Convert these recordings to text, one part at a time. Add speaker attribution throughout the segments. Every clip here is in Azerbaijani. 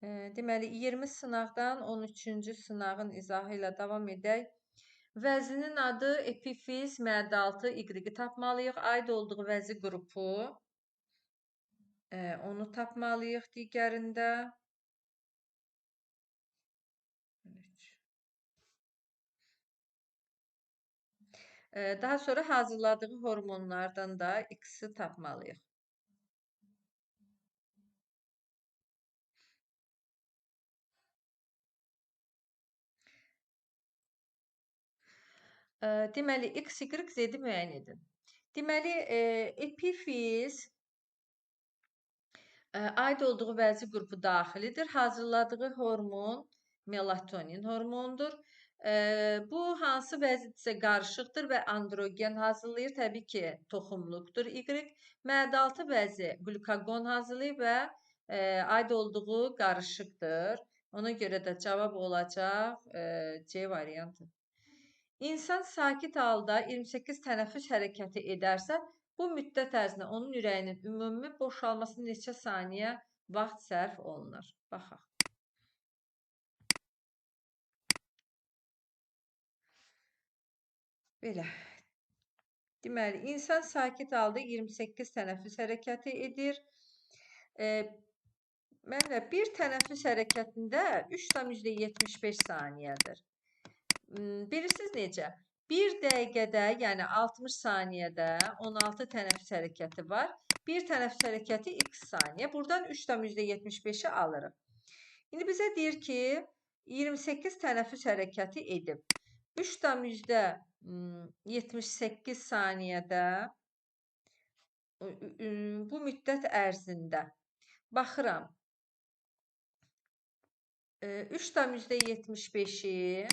Speaker 1: Deməli 20 sınaqdan 13-cü sınağın izahı ilə davam edək. Vəzinin adı epifiz mədə-altı Y-i tapmalıyıq. Aid olduğu vəzi qrupu onu tapmalıyıq digərində. Daha sonra hazırladığı hormonlardan da X-i tapmalıyıq. Deməli X, Y, Z-i müəyyən edin. Deməli epifiz aid olduğu vəzi qrupu daxilidir. Hazırladığı hormon melatonin hormonudur. Bu hansı vəzidirsə qarışıqdır və androgen hazırlayır. Təbii ki, toxumluqdur Y. Mədə-altı vəzi qlukagon hazırlayır və aid olduğu qarışıqdır. Ona görə də cavab olacaq C variantı. İnsan sakit halda 28 tənəffüs hərəkəti edərsə, bu müddət ərzində onun ürəyinin ümumi boşalmasına neçə saniyə vaxt sərf olunur? Baxaq. Belə. Deməli, insan sakit halda 28 tənəffüs hərəkəti edir. Mənlə bir tənəffüs hərəkətində 3,75 saniyədir. Bilirsiniz necə? 1 dəqiqədə, yəni 60 saniyədə 16 tənəffüs hərəkəti var. Bir tənəffüs hərəkəti x saniyə. Buradan 3,75-i alırıq. İndi bizə deyir ki, 28 tənəffüs hərəkəti edib. 3,78 saniyədə bu müddət ərzində baxıram. 3,75-i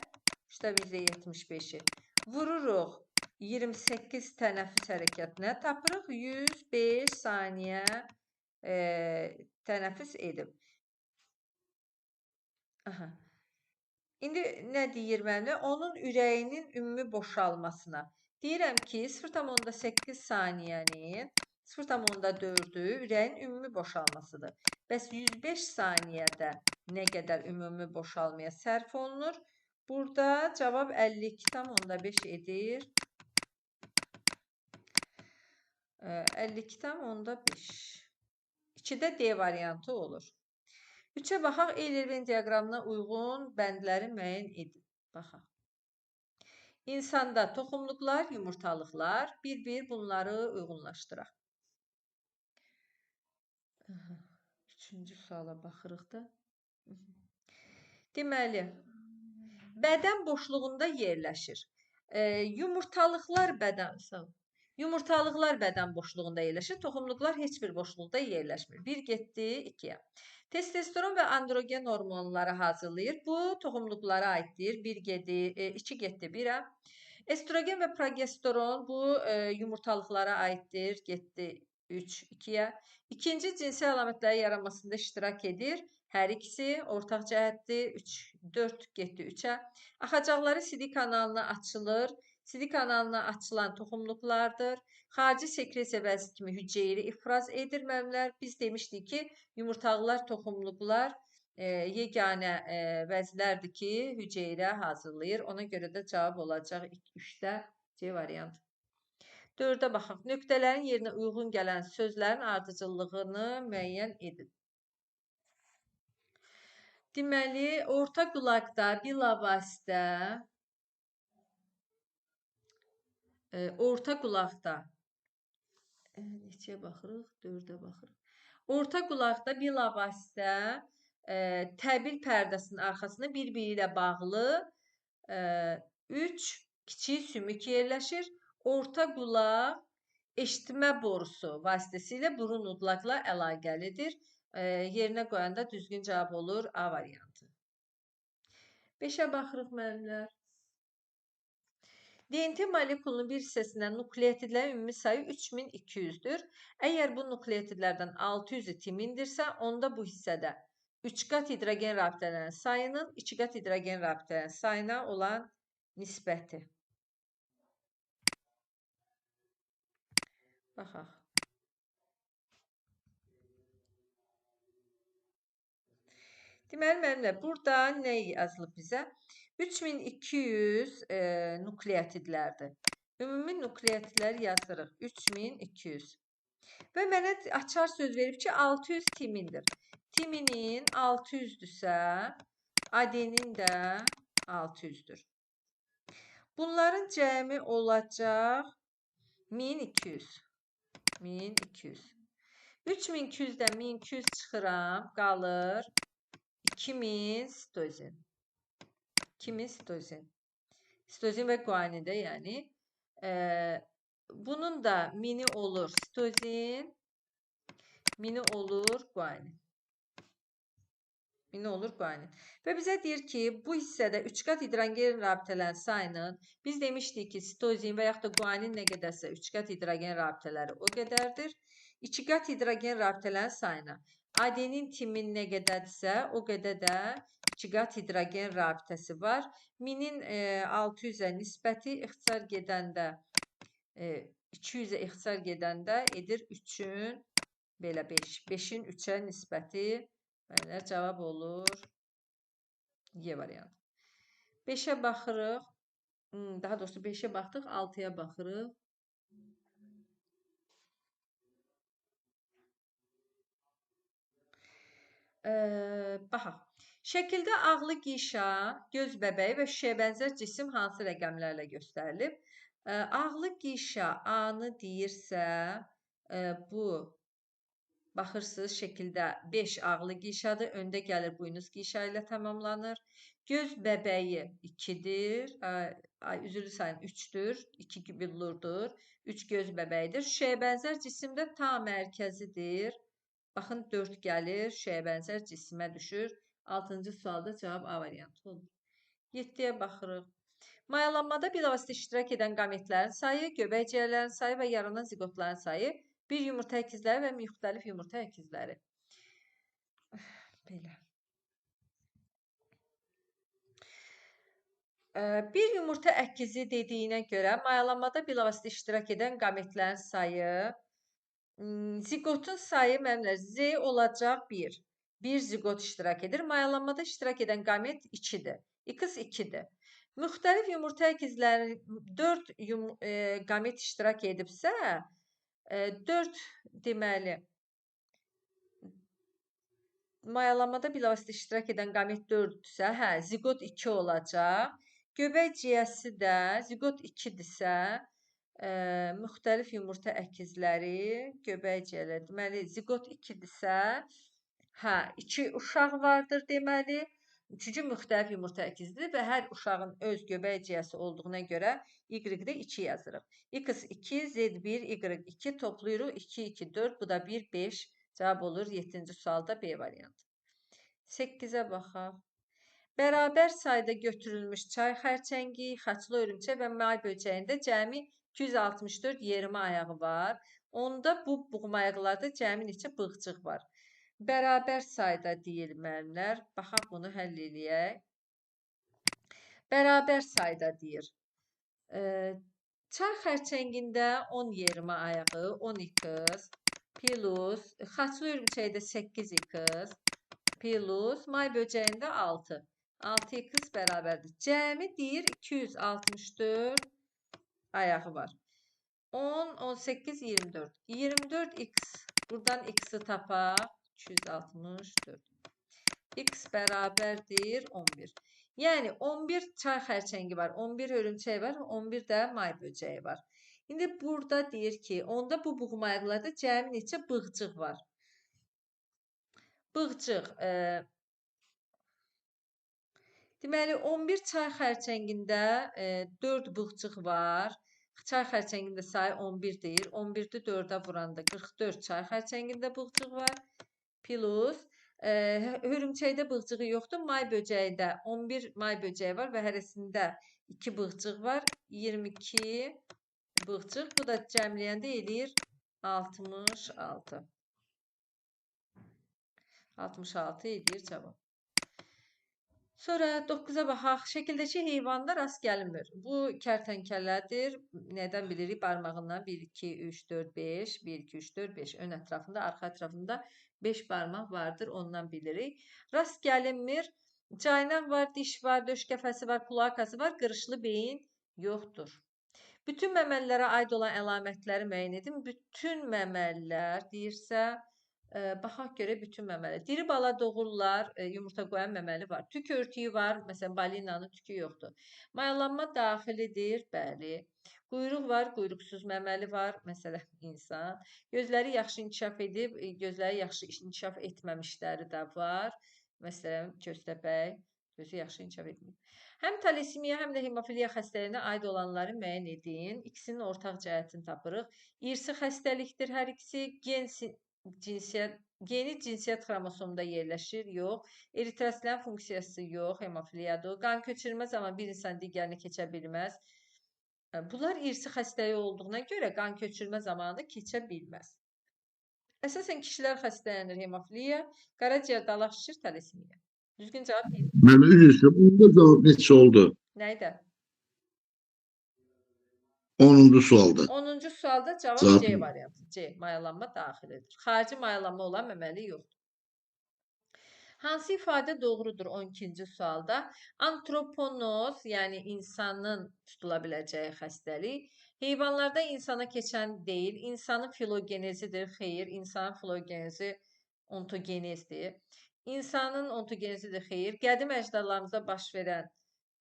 Speaker 1: vururuq 28 tənəffüs hərəkətinə, tapırıq 105 saniyə tənəffüs edib. İndi nə deyir mənə? Onun ürəyinin ümumi boşalmasına. Deyirəm ki, 0,8 saniyənin 0,4-ü ürəyin ümumi boşalmasıdır. Bəs 105 saniyədə nə qədər ümumi boşalmaya sərf olunur? Burada cavab 52,5 edir. 52,5. 2-də D variantı olur. 3-ə baxaq, Eyler-Venn diaqramına uyğun bəndləri müəyyən edin. Baxaq. İnsanda toxumluqlar, yumurtalıqlar, bir-bir bunları uyğunlaşdıraq. 3-cü suala baxırıq da. Deməli, bədən boşluğunda yerləşir. Yumurtalıqlar bədən boşluğunda yerləşir, toxumluqlar heç bir boşluqda yerləşmir. 1 getdi 2-yə. Testosteron və androgen hormonları hazırlayır. Bu toxumluqlara aiddir. 2 getdi 1-ə. Estrogen və progesteron bu yumurtalıqlara aiddir. Getdi 3-2-yə. İkinci cinsi əlamətlərin yaranmasında iştirak edir. Hər ikisi ortaq cəhətdir. 4 getdi 3-ə. Axacaqları sidik kanalına açılır. Sidik kanalına açılan toxumluqlardır. Xarici sekresiya vəzi kimi hüceyrə ifraz edir müəllimlər. Biz demişdik ki, yumurtalıqlar, toxumluqlar yeganə vəzlərdir ki, hüceyrə hazırlayır. Ona görə də cavab olacaq 3-də C variantı. 4-ə baxaq. Nöqtələrin yerinə uyğun gələn sözlərin ardıcıllığını müəyyən edin. Deməli, orta qulaqda bilavasitə orta qulaqda neçəyə baxırıq? 4-ə baxırıq. Orta qulaqda bilavasitə təbil pərdəsinin arxasında bir-biri ilə bağlı 3 kiçik sümük yerləşir. Orta qulaq eşitmə borusu vasitəsilə burun udlaqla əlaqəlidir. Yerinə qoyanda düzgün cavab olur A variantı. 5-ə baxırıq müəllimlər. DNT molekulunun bir hissəsindən nukleotidlərin ümumi sayı 3200-dür. Əgər bu nukleotidlərdən 600-ü timindirsə, onda bu hissədə 3 qat hidrogen rabitələrinin sayının 2 qat hidrogen rabitələrinin sayına olan nisbəti. Baxaq. Deməli, müəllimlər, burada nə yazılıb bizə? 3200 nukleotidlərdir. Ümumi nukleotidləri yazırıq. 3200. Və mənə açar söz verib ki, 600 timindir. Timinin 600-dürsə, adenin də 600-dür. Bunların cəmi olacaq 1200. 1200. 3200-dən 1200 çıxıram, qalır 2000 sitozin. 2000 sitozin. Sitozin və guanində, yəni. Bunun da mini olur sitozin, mini olur guanin. Mini olur guanin. Və bizə deyir ki, bu hissədə 3 qat hidrogen rabitələrin sayının, biz demişdik ki, sitozin və yaxud da guanin nə qədərsə 3 qat hidrogen rabitələri o qədərdir. 2 qat hidrogen rabitələrin sayına adenin timin nə qədərdirsə, o qədər də 2 qat hidrogen rabitəsi var. Minin 600-ə nisbəti ixtisar gedəndə 200-ə ixtisar gedəndə edir 3-ün belə 5. 5-in 3-ə nisbəti mənlər cavab olur Y variantı. 5-ə baxırıq. Daha doğrusu 5-ə baxdıq, 6-ya baxırıq. Baxaq. Şəkildə ağlı qişa, göz bəbəyi və şüşəyə bənzər cisim hansı rəqəmlərlə göstərilib? Ağlı qişa A-nı deyirsə, bu baxırsınız şəkildə 5 ağlı qişadır. Öndə gəlir buynuz qişa ilə tamamlanır. Göz bəbəyi 2-dir. Üzülü sayın 3-dür. 2 billurdur. 3 göz bəbəyidir. Şüşəyə bənzər cisimdə tam mərkəzidir. Baxın 4 gəlir, şüşəyə bənzər cisimə düşür. 6-cı sualda cavab A variantı olur. 7-yə baxırıq. Mayalanmada bilavasitə iştirak edən qametlərin sayı, göbək ciyərlərin sayı və yaranan ziqotların sayı, bir yumurta əkizləri və müxtəlif yumurta əkizləri. Belə. Bir yumurta əkizi dediyinə görə mayalanmada bilavasitə iştirak edən qametlərin sayı, ziqotun sayı müəllimlər Z olacaq 1. Bir ziqot iştirak edir. Mayalanmada iştirak edən qamet 2-dir. X 2-dir. Müxtəlif yumurta əkizləri 4 qamet iştirak edibsə, 4 deməli mayalanmada bilavasitə iştirak edən qamet 4-dürsə, ziqot 2 olacaq. Göbək ciyəsi də ziqot 2-dirsə, müxtəlif yumurta əkizləri, göbək ciyələri, deməli, ziqot 2-dirsə, 2 uşaq vardır deməli. Çünki müxtəlif yumurta əkizdir və hər uşağın öz göbək ciyəsi olduğuna görə Y-də 2 yazırıq. X 2, Z 1, Y 2 toplayırıq. 2, 2, 4, bu da 1, 5. Cavab olur 7-ci sualda B variantı. 8-ə baxaq. Bərabər sayda götürülmüş çay xərçəngi, xaçlı örümçək və may böcəyində cəmi 264 yerimi ayağı var. Onda bu buğmayaqlarda cəmi neçə bığcıq var? Bərabər sayda deyil müəllimlər. Baxaq bunu həll eləyək. Bərabər sayda deyir. Çay xərçəngində 10 yerimi ayağı, 10x plus, xaçlı örümçəkdə 8x plus, may böcəyində 6. 6x bərabərdir. Cəmi deyir 264 ayağı var. 10, 18, 24. 24x. Buradan x'i tapaq. 264. X bərabərdir 11. Yəni 11 çay xərçəngi var. 11 örümçək var. 11 də may böcəyi var. İndi burada deyir ki, onda bu buğmayaqlarda cəmi neçə bığcıq var? Bığcıq. Deməli, 11 çay xərçəngində 4 bığcıq var. Çay xərçəngində sayı 11-dir. 11-də 4-ə vuranda 44 çay xərçəngində bığcıq var. Plus, hörümçəkdə bığcığı yoxdur. May böcəyində 11 may böcəyi var və hərəsində 2 bığcıq var. 22 bığcıq. Bu da cəmləyəndə eləyir 66. 66 eləyir cavab. Sonra 9-a baxaq. Şəkildəki heyvanda rast gəlinmir. Bu kərtənkələdir. Nədən bilirik? Barmağından 1, 2, 3, 4, 5. 1, 2, 3, 4, 5. Ön ətrafında, arxa ətrafında 5 barmaq vardır. Ondan bilirik. Rast gəlinmir. Caynaq var, diş var, döş qəfəsi var, kloakası var. Qırışlı beyin yoxdur. Bütün məməlilərə aid olan əlamətləri müəyyən edin. Bütün məməlilər deyirsə, baxaq görə bütün məməli. Diri bala doğurlar, yumurta qoyan məməli var. Tük örtüyü var, məsələn, balinanın tükü yoxdur. Mayalanma daxilidir, bəli. Quyruq var, quyruqsuz məməli var, məsələn, insan. Gözləri yaxşı inkişaf edib, gözləri yaxşı inkişaf etməmişləri də var. Məsələn, köstəbək, gözü yaxşı inkişaf etməyib. Həm talasemiya, həm də hemofiliya xəstəliyinə aid olanları müəyyən edin. İkisinin ortaq cəhətini tapırıq. İrsi xəstəlikdir hər ikisi. Geni cinsiyyət xromosomunda yerləşir, yox. Eritrosilin funksiyası yox, hemofiliyadır. Qan köçürmə zamanı bir insan digərinə keçə bilməz. Bunlar irsi xəstəlik olduğuna görə qan köçürmə zamanı keçə bilməz. Əsasən kişilər xəstələnir hemofiliya, qaraciyər dalaq şişir, talasemiya. Düzgün cavab deyil.
Speaker 2: Mən üzr bunda cavab neçə oldu?
Speaker 1: Nəydə?
Speaker 2: 10-cu sualda.
Speaker 1: 10-cu sualda cavab
Speaker 2: Cavab
Speaker 1: C variantı. C. Mayalanma daxilidir. Xarici mayalanma olan məməli yoxdur. Hansı ifadə doğrudur 12-ci sualda? Antroponoz, yəni insanın tutula biləcəyi xəstəlik, heyvanlarda insana keçən deyil, insanın filogenezidir. Xeyr, insanın filogenezi ontogenezdir. İnsanın ontogenezidir. Xeyr, qədim əcdadlarımızda baş verən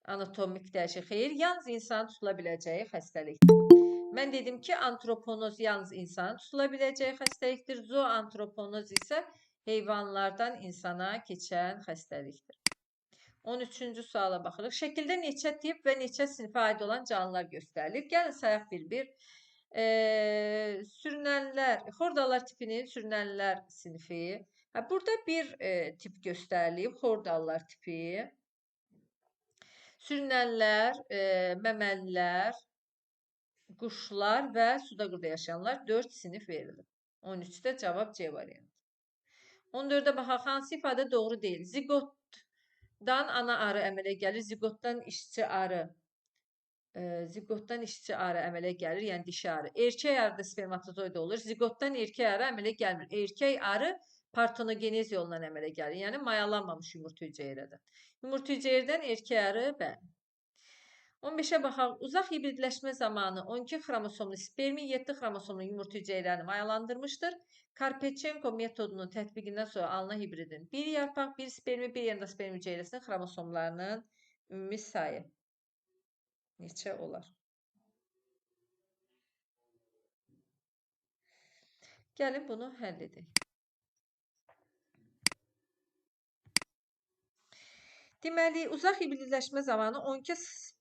Speaker 1: anatomik dəyişik. Xeyr, yalnız insanın tutula biləcəyi xəstəlikdir. Mən dedim ki, antroponoz yalnız insanın tutula biləcəyi xəstəlikdir. Zoantroponoz isə heyvanlardan insana keçən xəstəlikdir. 13-cü suala baxırıq. Şəkildə neçə tip və neçə sinifə aid olan canlılar göstərilir? Gəlin sayaq bir-bir. Sürünənlər, xordalar tipinin sürünənlər sinifi. Burada bir tip göstərilib, xordalar tipi. Sürünənlər, məməlilər, quşlar və suda quruda yaşayanlar 4 sinif verilir. 13-də cavab C variantı. 14-də baxaq, hansı ifadə doğru deyil? Ziqotdan ana arı əmələ gəlir, ziqotdan işçi arı əmələ gəlir, yəni dişi arı. Erkək arı da spermatozoid olur, ziqotdan erkək arı əmələ gəlmir. Erkək arı partonogenez yolundan əmələ gəlir, yəni mayalanmamış yumurta hüceyrədən. Yumurta hüceyrədən erkək arı, bəli. 15-ə baxaq. Uzaq hibridləşmə zamanı 12 xromosomlu spermi 7 xromosomlu yumurta hüceyrəni mayalandırmışdır. Karpetchenko metodunun tətbiqindən sonra alınan hibridin bir yarpaq, bir spermi, bir endospermi hüceyrəsinin xromosomlarının ümumi sayı neçə olar? Gəlin bunu həll edək. Deməli, uzaq hibridləşmə zamanı 12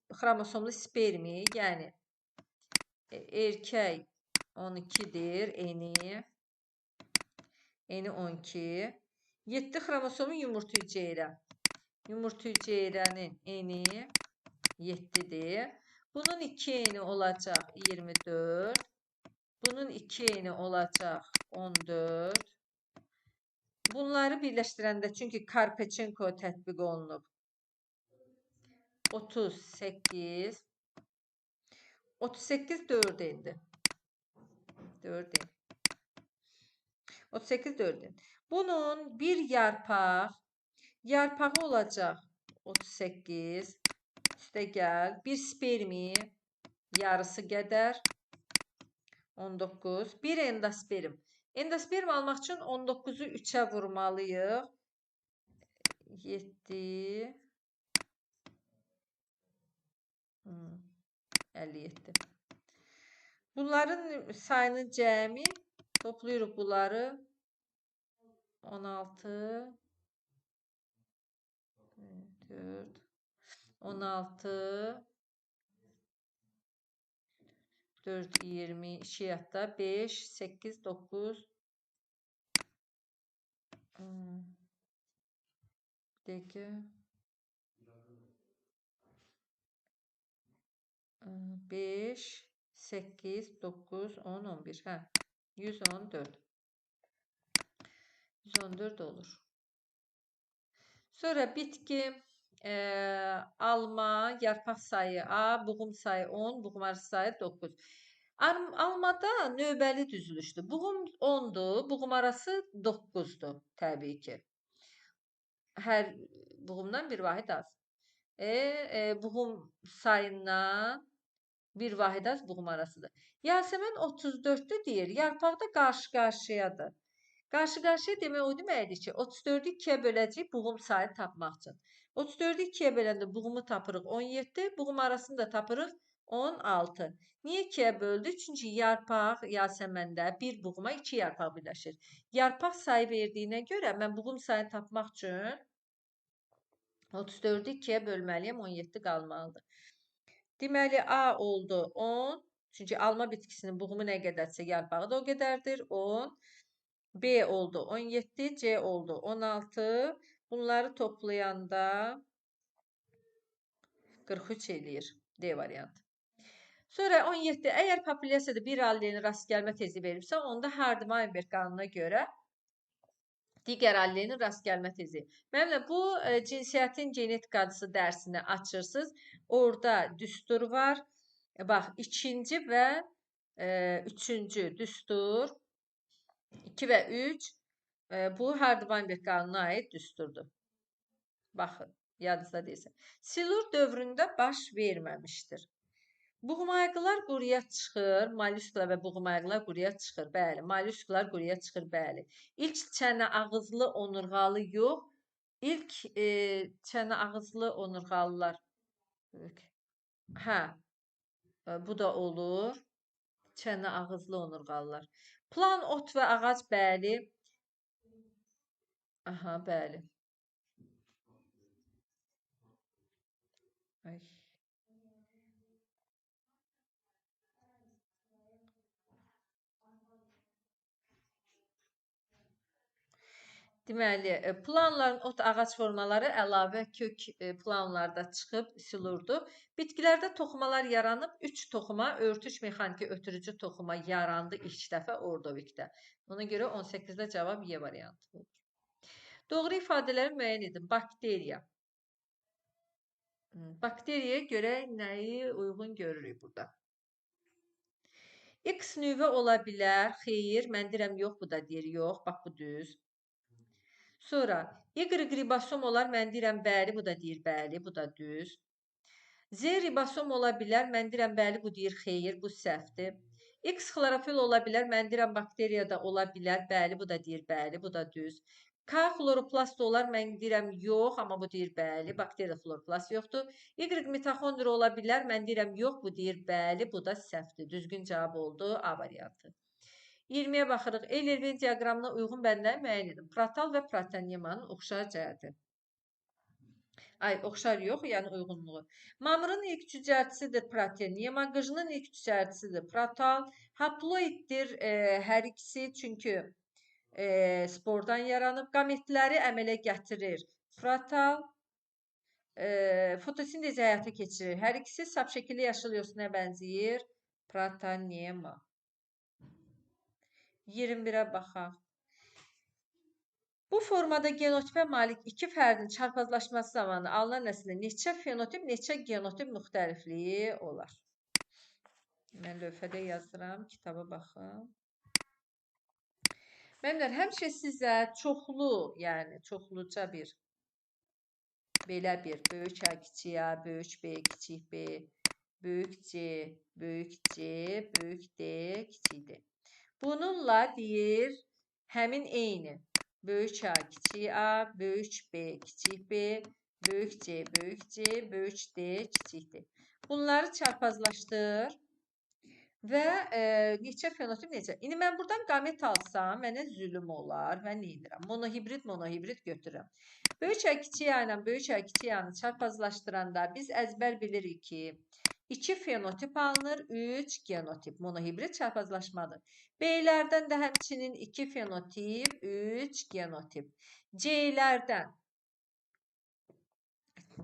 Speaker 1: xromosomlu spermi, yəni erkək 12-dir, eni 12, 7 xromosomlu yumurta hüceyrə. Yumurta hüceyrənin eni 7-dir. Bunun 2 eni olacaq 24. Bunun 2 eni olacaq 14. Bunları birləşdirəndə, çünki Karpetchenko tətbiq olunub, 38. 38 4 endi. 4 en. 38 4 en. Bunun bir yarpağı olacaq 38. Üstə gəl. Bir spermi yarısı qədər 19. Bir endosperm. Endosperm almaq üçün 19-u 3-ə vurmalıyıq. 7 57. Bunların sayının cəmi toplayırıq bunları. 16 4 16 4 20 2 hətta 5 8 9 dəqiqə 5 8 9 10 11 hə 114 114 olur. Sonra bitki Alma, yarpaq sayı A, buğum sayı 10, buğum arası sayı 9. Almada növbəli düzülüşdür. Buğum 10'dur, buğum arası 9'dur təbii ki. Hər buğumdan bir vahid az. Buğum sayından bir vahid az buğum arasıdır. Yasəmən 34'tü deyir. Yarpaqda qarşı-qarşıyadır. Qarşı-qarşıya demək o deməkdir ki, 34'ü 2-yə böləcəyik buğum sayı tapmaq üçün. 34'ü 2-yə böləndə buğumu tapırıq 17, buğum arasını da tapırıq 16. Niyə 2-yə böldük? Çünki yarpaq Yasəməndə bir buğuma 2 yarpaq birləşir. Yarpaq sayı verdiyinə görə mən buğum sayını tapmaq üçün 34'ü 2-yə bölməliyəm, 17 qalmalıdır. Deməli A oldu 10. Çünki alma bitkisinin buğumu nə qədərsə yarpağı da o qədərdir. 10. B oldu 17. C oldu 16. Bunları toplayanda 43 eləyir. D variantı. Sonra 17. Əgər populyasiyada bir allenin rast gəlmə tezi verirsə, onda Hardy-Weinberg qanununa görə digər allenin rast gəlmə tezi. Mənimlə bu cinsiyyətin genetik adısı dərsini açırsınız. Orada düstur var. Bax, ikinci və üçüncü düstur, 2 və 3 bu Hardy-Weinberg qanununa aid düsturdur. Baxın, yadınızda deyilsə. Silur dövründə baş verməmişdir. Buğumayğılar quruya çıxır, mollyusklar və buğumayğılar quruya çıxır, bəli. Mollyusklar quruya çıxır, bəli. İlk çənə ağızlı onurğalı yox, ilk çənə ağızlı onurğalılar. Hə, bu da olur. Çənə ağızlı onurğalılar. Plan ot və ağac, bəli. Aha, bəli. Ay. Deməli, planların ot ağac formaları əlavə kök planlarda çıxıb silurdu. Bitkilərdə toxumalar yaranıb, 3 toxuma örtüş mexaniki ötürücü toxuma yarandı ilk dəfə ordovikdə. Ona görə 18-də cavab Y variantı olur. Doğru ifadələri müəyyən edin. Bakteriya. Bakteriyaya görə nəyi uyğun görürük burada? X nüvə ola bilər. Xeyr, mən deyirəm yox, bu da deyir yox. Bax, bu düz. Sonra Y ribosom olar, mən deyirəm bəli, bu da deyir bəli, bu da düz. Z ribosom ola bilər, mən deyirəm bəli, bu deyir xeyr, bu səhvdir. X xlorofil ola bilər, mən deyirəm bakteriyada ola bilər, bəli, bu da deyir bəli, bu da düz. K xloroplast olar, mən deyirəm yox, amma bu deyir bəli, bakteriyada xloroplast yoxdur. Y mitoxondri ola bilər, mən deyirəm yox, bu deyir bəli, bu da səhvdir. Düzgün cavab oldu A variantı. 20-yə baxırıq. Eyler-Veyn diaqramına uyğun bədənləri müəyyən edin. Protal və protonemiyanın oxşar cəhəti. Oxşar yox, yəni uyğunluğu. Mamırın ilk cücərtisidir protonema, qıcının ilk cücərtisidir protal. Haploiddir hər ikisi, çünki spordan yaranıb. Qametləri əmələ gətirir protal. Fotosintez həyata keçirir. Hər ikisi sap şəkilli yaşıl yosununa bənzəyir. Protonema. 21-ə baxaq. Bu formada genotipə malik iki fərdin çarpazlaşması zamanı alınan nəsildə neçə fenotip, neçə genotip müxtəlifliyi olar? Mən lövhədə yazdıram, kitaba baxın. Mənlər həmişə sizə çoxlu, yəni çoxluca bir belə bir böyük A, kiçik A, böyük B, kiçik B, böyük C, böyük C, böyük D, kiçik D. Bununla deyir, həmin eyni. Böyük A, kiçik A, böyük B, kiçik B, böyük C, böyük C, böyük D, kiçik D. Bunları çarpazlaşdır və neçə fenotip, neçə. İndi mən buradan qamet alsam, mənə zülüm olar. Mən nə edirəm? Monohibrid götürürəm. Böyük A, kiçik A ilə böyük A, kiçik A-nı çarpazlaşdıranda biz əzbər bilirik ki, 2 fenotip alınır, 3 genotip. Monohibrid çarpazlaşmadır. B'lərdən də həmçinin 2 fenotip, 3 genotip.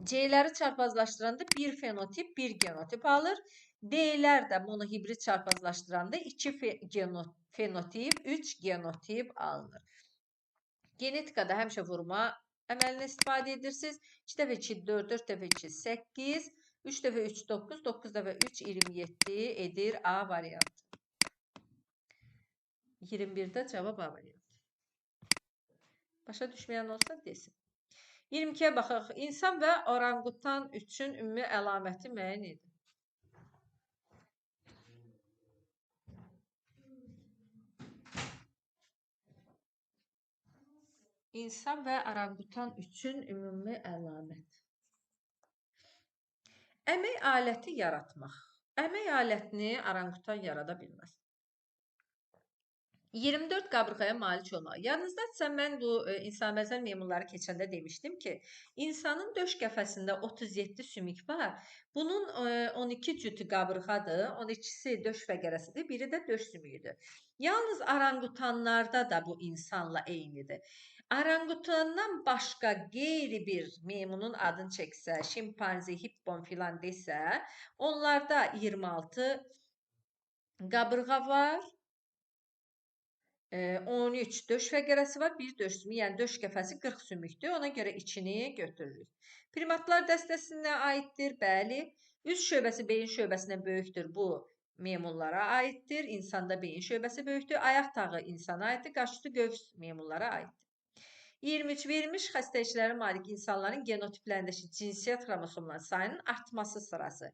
Speaker 1: C'ləri çarpazlaşdıranda 1 fenotip, 1 genotip alır. D'lər də monohibrid çarpazlaşdıranda 2 fenotip, 3 genotip alınır. Genetikada həmişə vurma əməlindən istifadə edirsiniz. 2 dəfə 2 4, 4 dəfə 2 8, 3 dəfə 3 9, 9 dəfə 3 27 edir A variantı. 21-də cavab A variantı. Başa düşməyən olsa desin. 22-yə baxaq. İnsan və oranqutan üçün ümumi əlaməti müəyyən edin. İnsan və oranqutan üçün ümumi əlamət. Əmək aləti yaratmaq. Əmək alətini oranqutan yarada bilməz. 24 qabırğaya malik olmaq. Yadınızdadırsa, mən bu insanbəzən meymunları keçəndə demişdim ki, insanın döş qəfəsində 37 sümük var. Bunun 12 cütü qabırğadır, 12-si döş fəqərəsidir, biri də döş sümüyüdür. Yalnız oranqutanlarda da bu insanla eynidir. Oranqutandan başqa qeyri bir meymunun adını çəksə, şimpanzi, hippon filan desə, onlarda 26 qabırğa var. 13 döş fəqərəsi var, bir döş sümüyü, yəni döş qəfəsi 40 sümükdür. Ona görə içini götürürük. Primatlar dəstəsinə aiddir, bəli. Üz şöbəsi beyin şöbəsindən böyükdür. Bu meymunlara aiddir. İnsanda beyin şöbəsi böyükdür. Ayaq tağı insana aiddir. Qaşüstü qövs meymunlara aiddir. 23 verilmiş xəstəliklərə malik insanların genotiplərindəki cinsiyyət xromosomlarının sayının artması sırası.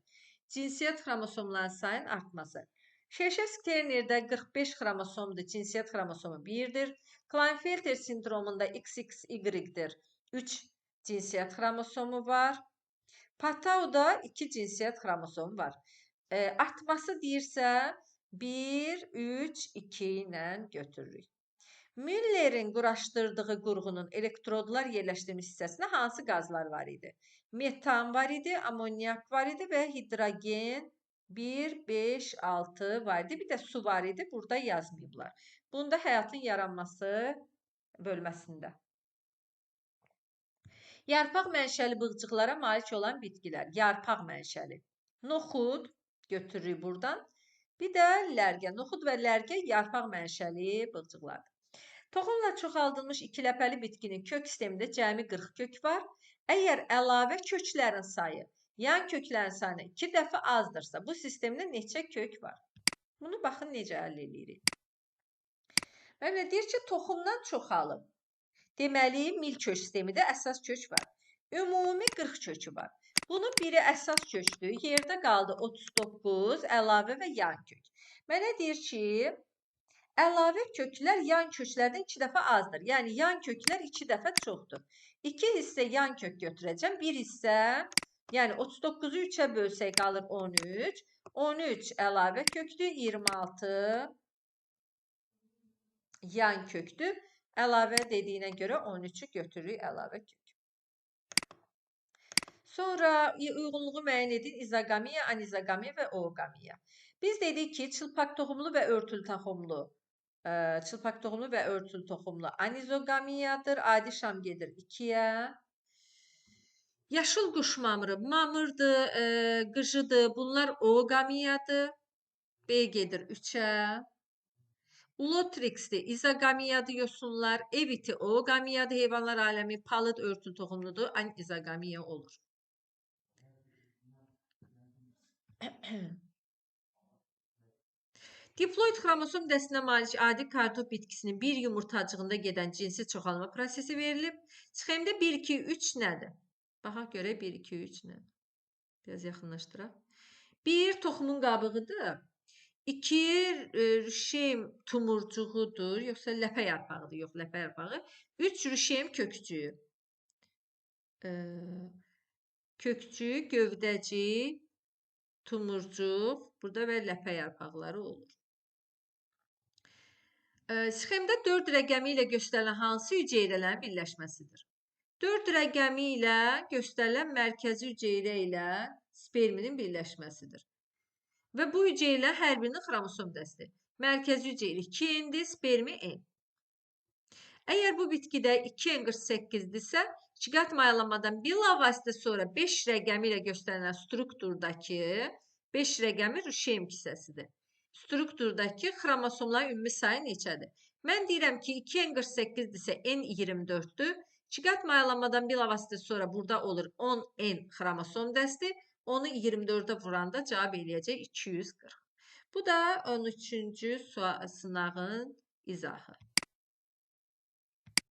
Speaker 1: Cinsiyyət xromosomlarının sayının artması. Şeşes-Ternerdə 45 xromosomdur, cinsiyyət xromosomu 1-dir. Klinefelter sindromunda XXY-dir, 3 cinsiyyət xromosomu var. Patauda 2 cinsiyyət xromosomu var. Artması deyirsə 1, 3, 2 ilə götürürük. Müllerin quraşdırdığı qurğunun elektrodlar yerləşdirmiş hissəsində hansı qazlar var idi? Metan var idi, amonyak var idi və hidrogen 1, 5, 6 var idi. Bir də su var idi. Burada yazmayıblar. Bunda həyatın yaranması bölməsində. Yarpaq mənşəli bığcıqlara malik olan bitkilər. Yarpaq mənşəli. Noxud götürürük buradan. Bir də lərgə. Noxud və lərgə yarpaq mənşəli bığcıqlardır. Toxumla çoxaldılmış ikiləpəli bitkinin kök sistemində cəmi 40 kök var. Əgər əlavə köklərin sayı yan köklərin sayına 2 dəfə azdırsa, bu sistemdə neçə kök var? Bunu baxın necə əldə edirik. Və deyir ki, toxumdan çoxalıb. Deməli, mil kök sistemində əsas kök var. Ümumi 40 kökü var. Bunun biri əsas kökdür. Yerdə qaldı 39, əlavə və yan kök. Mənə deyir ki, əlavə köklər yan köklərdən 2 dəfə azdır. Yəni, yan köklər 2 dəfə çoxdur. 2 hissə yan kök götürəcəm. 1 hissə, yəni 39-u 3-ə bölsək qalır 13. 13 əlavə kökdür. 26 yan kökdür. Əlavə dediyinə görə 13-ü götürürük əlavə kök. Sonra uyğunluğu müəyyən edin. İzoqamiya, anizoqamiya və oogamiya. Biz dedik ki, çılpaq toxumlu və örtülü toxumlu. Çılpaq toxumlu və örtülü toxumlu anizoqamiyadır. Adi şam gedir 2-yə. Yaşıl quş mamırı, mamırdır, qıcıdır. Bunlar oogamiyadır. B gedir 3-ə. Lotrixdir, izoqamiyadır yosunlar. Eviti oogamiyadır, heyvanlar aləmi. Palıd örtülü toxumludur, anizoqamiya olur. Diploid xromosom dəstinə malik adi kartof bitkisinin bir yumurtacığında gedən cinsi çoxalma prosesi verilib. Sxemdə 1, 2, 3 nədir? Baxaq görək 1, 2, 3 nədir? Biraz yaxınlaşdıraq. 1 toxumun qabığıdır. 2 rüşeym tumurcuğudur, yoxsa ləpə yarpağıdır? Yox, ləpə yarpağı. 3 rüşeym kökcüyü. Kökcü, gövdəci, tumurcuq, burada və ləpə yarpaqları olur. Sxemdə 4 rəqəmi ilə göstərilən hansı hüceyrələrin birləşməsidir? 4 rəqəmi ilə göstərilən mərkəzi hüceyrə ilə sperminin birləşməsidir. Və bu hüceyrələr hər birinin xromosom dəsti. Mərkəzi hüceyrə 2N-dir, spermi N. Əgər bu bitkidə 2N48-dirsə, 2 qat mayalanmadan bilavasitə sonra 5 rəqəmi ilə göstərilən strukturdakı 5 rəqəmi rüşeym hissəsidir. Strukturdakı xromosomların ümumi sayı neçədir? Mən deyirəm ki, 2N48-dirsə N24-dür. 2 qat mayalanmadan bilavasitə sonra burada olur 10N xromosom dəsti. Onu 24-ə vuranda cavab eləyəcək 240. Bu da 13-cü sınağın izahı.